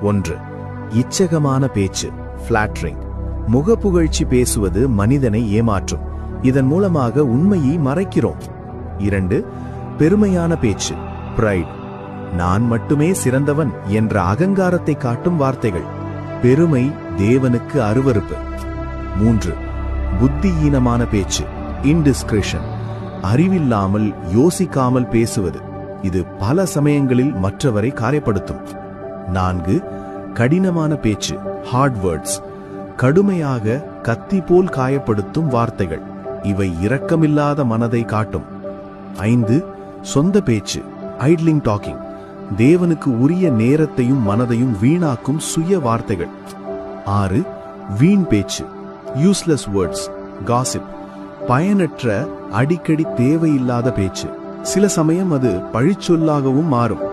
1. இச்சகமான பேச்சு, ஃபிளாட்டரிங். முகப்புகழ்ச்சி பேசுவது மனிதனை ஏமாற்றும். இதன் மூலமாக உண்மையை மறைக்கிறோம். 2. பெருமையான பேச்சு, பிரைட். நான் மட்டுமே சிறந்தவன் என்ற அகங்காரத்தை காட்டும் வார்த்தைகள். பெருமை தேவனுக்கு அருவருப்பு. 3. புத்தியீனமான பேச்சு, இன்டிஸ்கிரிஷன். அறிவில்லாமல் யோசிக்காமல் பேசுவது. இது பல சமயங்களில் மற்றவரை காயப்படுத்தும். 4. கடினமான பேச்சு, ஹார்ட் வேர்ட்ஸ். கடுமையாக கத்தி போல் காயப்படுத்தும் வார்த்தைகள். இவை இரக்கமில்லாத மனதை காட்டும். 5. சொந்த பேச்சு, ஐட்லிங் டாக்கிங். தேவனுக்கு உரிய நேரத்தையும் மனதையும் வீணாக்கும் சுய வார்த்தைகள். 6. வீண் பேச்சு, யூஸ்லெஸ் வேர்ட்ஸ், காசிப். பயனற்ற அடிக்கடி தேவையில்லாத பேச்சு. சில சமயம் அது பழிச்சொல்லாகவும் மாறும்.